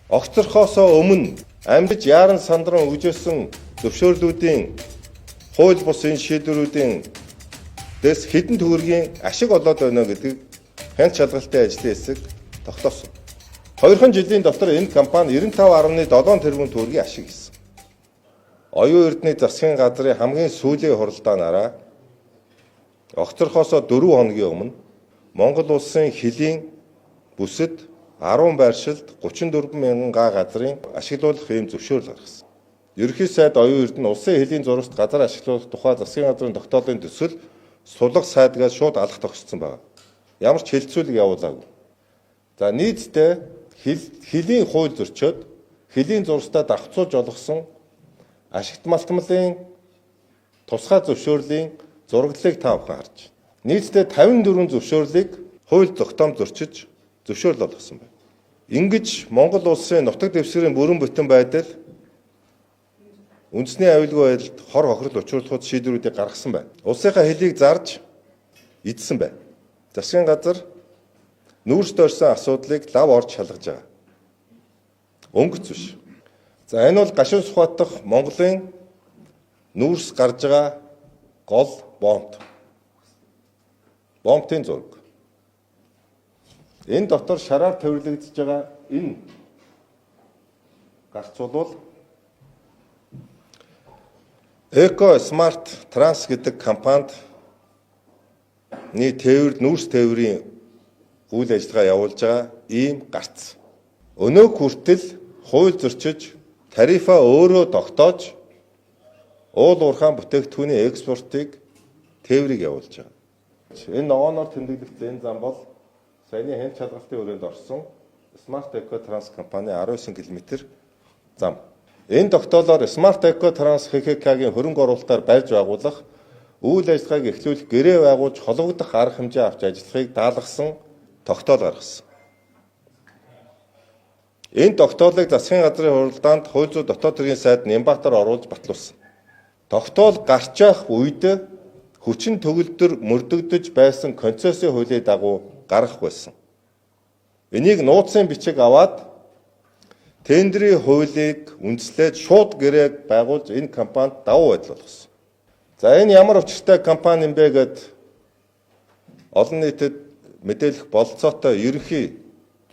огцорхоосоо өмнө амьдж яаран сандран үжсэн зөвшөөрлүүдийн хууль бус энэ шийдвэрүүдийн дэс хэдэн төгрөгийн ашиг олоод байна гэдгийг хянч шалгалтын ажлын хэсэг тогтоосон. 2 жилийн дотор энэ компани 95.7 тэрбум төгрөгийн ашиг хийсэн. Оюун эрдэнэ засгийн газрын хамгийн сүүлийн хуралдаанаараа огцорхоосоо 4 хоногийн өмнө Монгол улсын хилийн бүсэд 10 байршилд 34 мянган га газрын ашиглуулах ийм зөвшөөрөл гаргасан. Ерөнхий сайд оюун эрдэнэ улсын хилийн зурагт газар ашиглуулах тухай засгийн газрын тогтоолын төсөл сулах сайдгаас шууд алах тогтсон байна. Ямар ч хэлэлцүүлэг явуулаагүй. За нийтдээ хилийн хууль зөрчөөд хилийн зурагтаа давхцуулж олгосон ашигт малтмалын тусгай зөвшөөрлийн зураглалыг та бүхэн харж байна. Нийтдээ 54 зөвшөөрлийг хууль тогтоом зөрчиж зөвшөөрөл олгосон байна. Ингэж Монгол улсын нутаг дэвсгэрийн бүрэн бүтэн байдал үндэсний аюулгүй байдалд хор хохирол учруулах шийдвэрүүдийг гаргасан байна. Улсынхаа хилийг зарж эдсэн байна. Засгийн газар нүүрс дорсон асуудлыг лав орж шалгаж байгаа. Өнгөц биш. За энэ бол гашуун Сүхбаатар Монголын нүүрс гарж байгаа гол бомб. Бомбын зураг. Энэ дотор шараар төвлөрөгдөж байгаа энэ гарцуул бол Эко Смарт Транс гэдэг компанид нүүрс тээврийн үйл ажиллагаа явуулж байгаа ийм гарц. Өнөө хүртэл хууль зөрчиж тарифа өөрөө тогтоож уул уурхайн бүтээгдэхүүний экспортыг тээврийг явуулж байгаа. Энэ ногооноор тэмдэглэгдсэн энэ зам бол саяны хянч шалгалтын өрөөнд орсон Smart Eco Trans компани 19 км зам. Энэ тогтоолоор Smart Eco Trans ХХК-гийн хөрөнгө оруулалтаар барьж байгуулах үйл ажиллагааг эхлүүлэх гэрээ байгуулж холбогдох арга хэмжээ авч ажиллахыг даалгасан тогтоол гаргасан. Энэ тогтоолыг засгийн газрын хуралдаанд хууль зүйн дотоод хэргийн сайд Нямбатар оруулж батлуулсан. Тогтоол гарч явах үед хүчин төгөлдөр мөрдөгдөж байсан концессийн хуулийн дагуу гарах байсан. Энийг нууцын бичиг аваад тендерийн хуулийг үндэслээд шууд гэрээ байгуулж энэ компанид давуу байдал болгосон. За энэ ямар учиртай компани юм бэ гэд олон нийтэд мэдээлэх болцоотой ерөнхий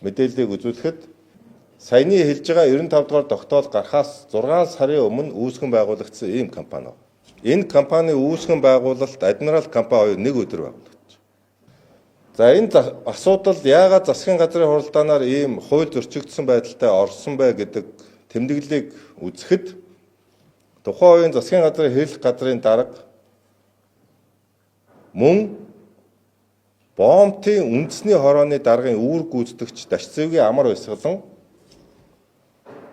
мэдээллийг үзүүлэхэд саяны хэлж байгаа 95 дугаар тогтоол гарахаас 6 сарын өмнө үүсгэн байгуулагдсан ийм компани. Энэ компани үүсгэн байгуулалт Адмирал компани 2 өдөр байгуулагдсан. За энэ асуудал яагаад засгийн газрын хуралдаанаар ийм хууль зөрчигдсөн байдалтай орсон бэ гэдэг тэмдэглэлийг үзэхэд тухайн үеийн засгийн газрын хэлэх газрын дарга мөн бомбын үндэсний хорооны даргын үүрэг гүйцэтгэгч Дашцэвгийн амар баясгалан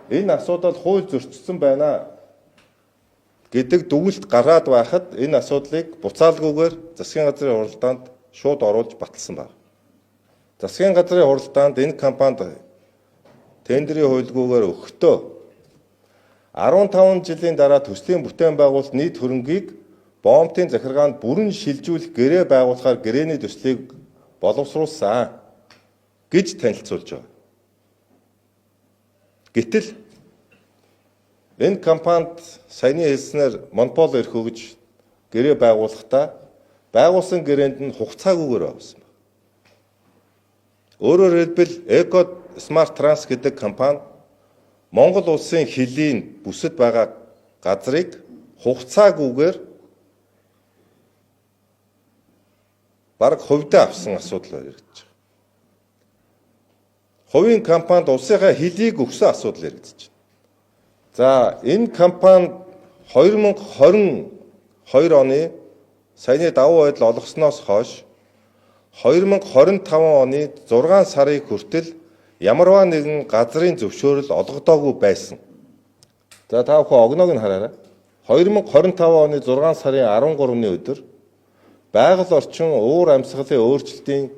энэ асуудал хууль зөрчигдсөн байна гэдэг дүгнэлт гараад байхад энэ асуудлыг буцаалгүйгээр засгийн газрын хуралдаанд шууд оруулж баталсан байна. Засгийн газрын хуралдаанд энэ компанид тендерийн хуульгүйгээр өгөхдөө 15 жилийн дараа төслийн бүтээн байгуулалт нийт хөрөнгийг бомбын захиргаанд бүрэн шилжүүлэх гэрээ байгуулахаар гэрээний төслийг боловсруулсан гэж танилцуулж байгаа. Гэтэл энэ компанид саяны хэлснээр монопол эрх өгж гэрээ байгуулахдаа байгуулсан гэрээнд нь хугацаагүйгээр авсан байна. Өөрөөр хэлбэл Eco Smart Trans гэдэг компани Монгол улсын хилийн бүсэд байгаа газрыг хугацаагүйгээр бараг хувьдаа авсан асуудал яригдж байгаа. Хувийн компанид улсынхаа хилийг өгсөн асуудал яригдж байна. За энэ компани 2022 оны саяны давуу байдал олгосноос хойш 2025 оны 6 сарын хүртэл ямарваа нэгэн газрын зөвшөөрөл олгодоогүй байсан. За та бүхэн огноог нь хараарай. 2025 оны 6 сарын 13-ны өдөр байгаль орчин уур амьсгалын өөрчлөлтийн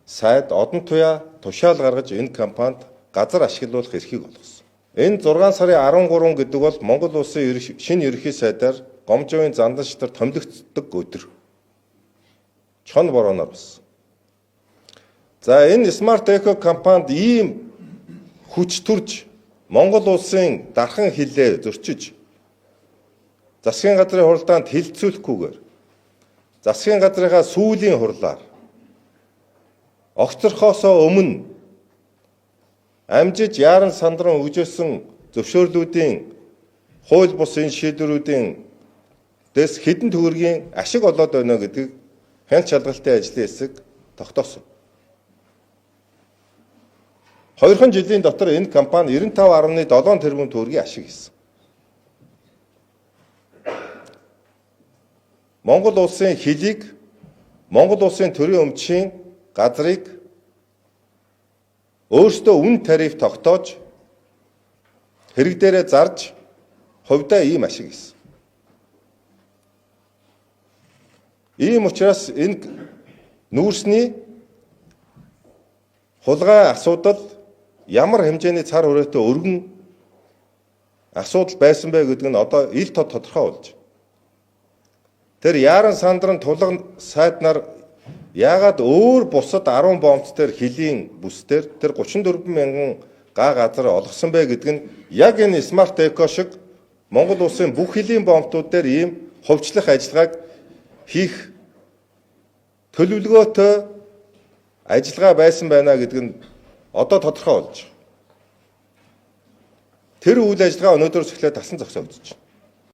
сайд одон туяа тушаал гаргаж энэ компанид газар ашиглуулах эрхийг олгосон. Энэ 6 сарын 13 гэдэг бол Монгол улсын шинэ ерөнхий сайдаар Гомжовын зандан шатар томилогддог өдөр. Чон борооноор болсон. За энэ Smart Eco компанид ийм хүч төрж Монгол улсын дархан хилээ зөрчиж засгийн газрын хуралдаанд хилцүүлэхгүйгээр засгийн газрынхаа сүүлийн хурлаар огцорхоосоо өмнө амжиж яаран сандран өгжөөсөн зөвшөөрлүүдийн хууль бус энэ шийдвэрүүдийн дэс хэдэн төгрөгийн ашиг олоод байна гэдэг хяналт шалгалтын ажлын хэсэг тогтоосон. 2 жилийн дотор энэ компани 95.7 тэрбум төгрөгийн ашиг хийсэн. Монгол улсын хилийг Монгол улсын төрийн өмчийн газрыг өөрсдөө үн тариф тогтоож хэрэг дээрээ зарж хувьдаа ийм ашиг хийсэн. Ийм учраас энэ нүүрсний хулгай асуудал ямар хэмжээний цар хүрээтэй өргөн асуудал байсан бэ гэдэг нь одоо ил тод тодорхой болж. Тэр яаран сандран тулган сайд нар яагаад өөр бусад 10 бомбц дээр хилийн бүс дээр тэр 34 мянган га газар олгосон бэ гэдэг нь яг энэ Smart Eco шиг Монгол улсын бүх хилийн бомбтууд дээр ийм хувьчлах ажиллагааг хийх төлөвлөгөөтэй ажиллагаа байсан байна гэдэг нь одоо тодорхой болж. Тэр үйл ажиллагаа өнөөдрөөс эхлээд тасан зогсоогдож байна.